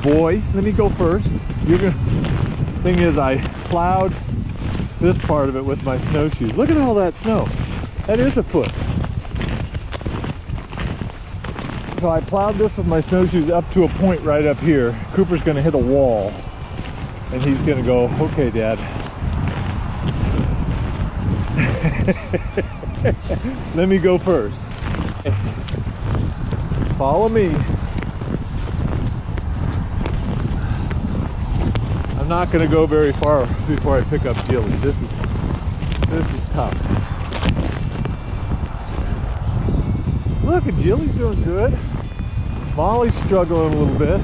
boy. Let me go first. Thing is, I plowed this part of it with my snowshoes. Look at all that snow. That is a foot. So I plowed this with my snowshoes up to a point right up here. Cooper's gonna hit a wall and he's gonna go, okay, Dad. Let me go first. Follow me. I'm not gonna go very far before I pick up Jilly. This is tough. Look, and Jilly's doing good. Molly's struggling a little bit.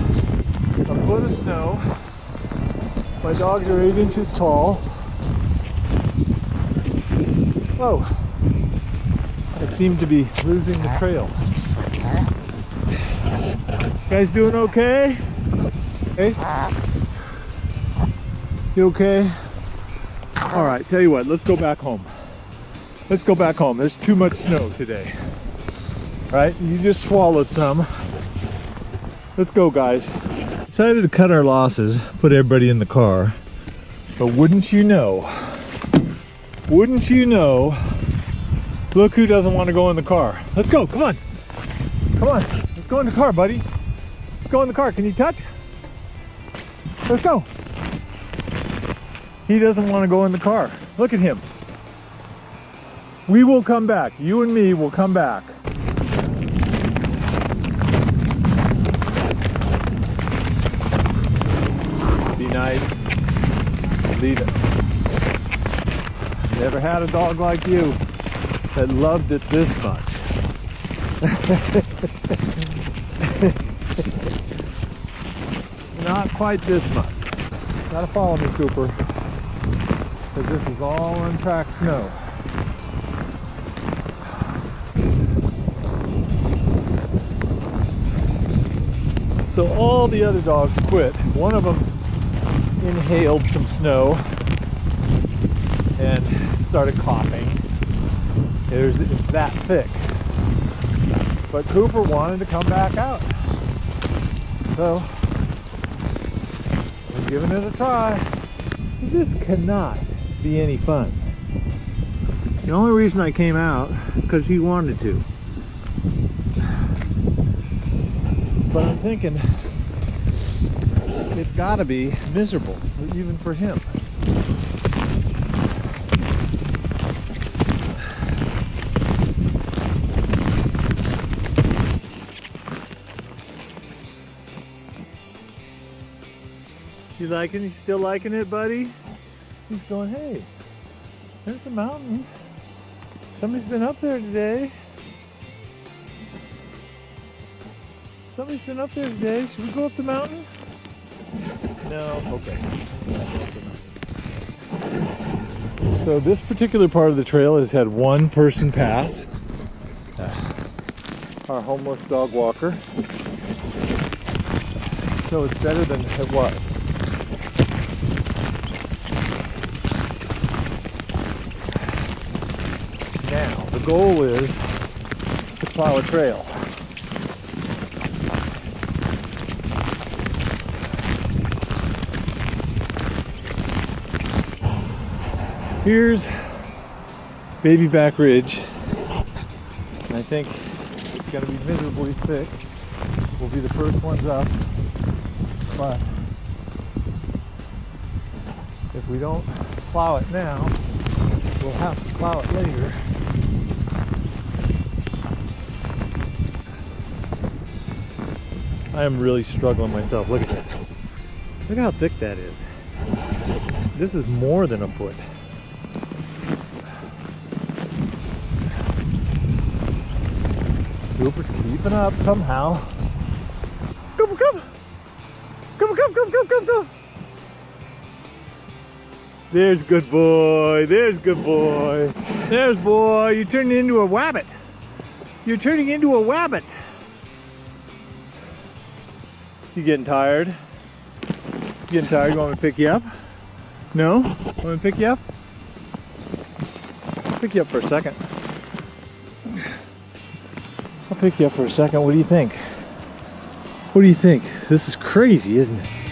A foot of snow. My dogs are 8 inches tall. Whoa. I seem to be losing the trail. You guys doing okay? Hey? You okay? All right, tell you what, let's go back home. Let's go back home. There's too much snow today. Right? You just swallowed some. Let's go, guys. Decided to cut our losses, put everybody in the car. But wouldn't you know, look who doesn't want to go in the car. Let's go, come on. Come on, let's go in the car, buddy. Let's go in the car. Can you touch? Let's go. He doesn't want to go in the car. Look at him. We will come back. You and me will come back. Be nice. Leave it. Never had a dog like you that loved it this much. Not quite this much. Gotta follow me, Cooper, because this is all unpacked snow. So all the other dogs quit. One of them inhaled some snow and started coughing. It's that thick. But Cooper wanted to come back out. So we're giving it a try. So this cannot be any fun. The only reason I came out is because he wanted to. But I'm thinking it's gotta be miserable, even for him. You liking it? You still liking it, buddy? He's going, hey, there's a mountain. Somebody's been up there today. Somebody's been up there today. Should we go up the mountain? No? Okay. So this particular part of the trail has had one person pass. Our homeless dog walker. So it's better than it was. Now, the goal is to plow a trail. Here's Baby Back Ridge. And I think it's going to be miserably thick. We'll be the first ones up. But if we don't plow it now, we'll have to plow it later. I am really struggling myself. Look at that. Look how thick that is. This is more than a foot. Cooper's keeping up somehow. Cooper, come! Come, come, come, come, come, come! There's good boy. There's good boy. There's boy. You're turning into a wabbit. You're turning into a wabbit. You getting tired? You getting tired? You want me to pick you up? No? Want me to pick you up? I'll pick you up for a second. I'll pick you up for a second. What do you think? What do you think? This is crazy, isn't it?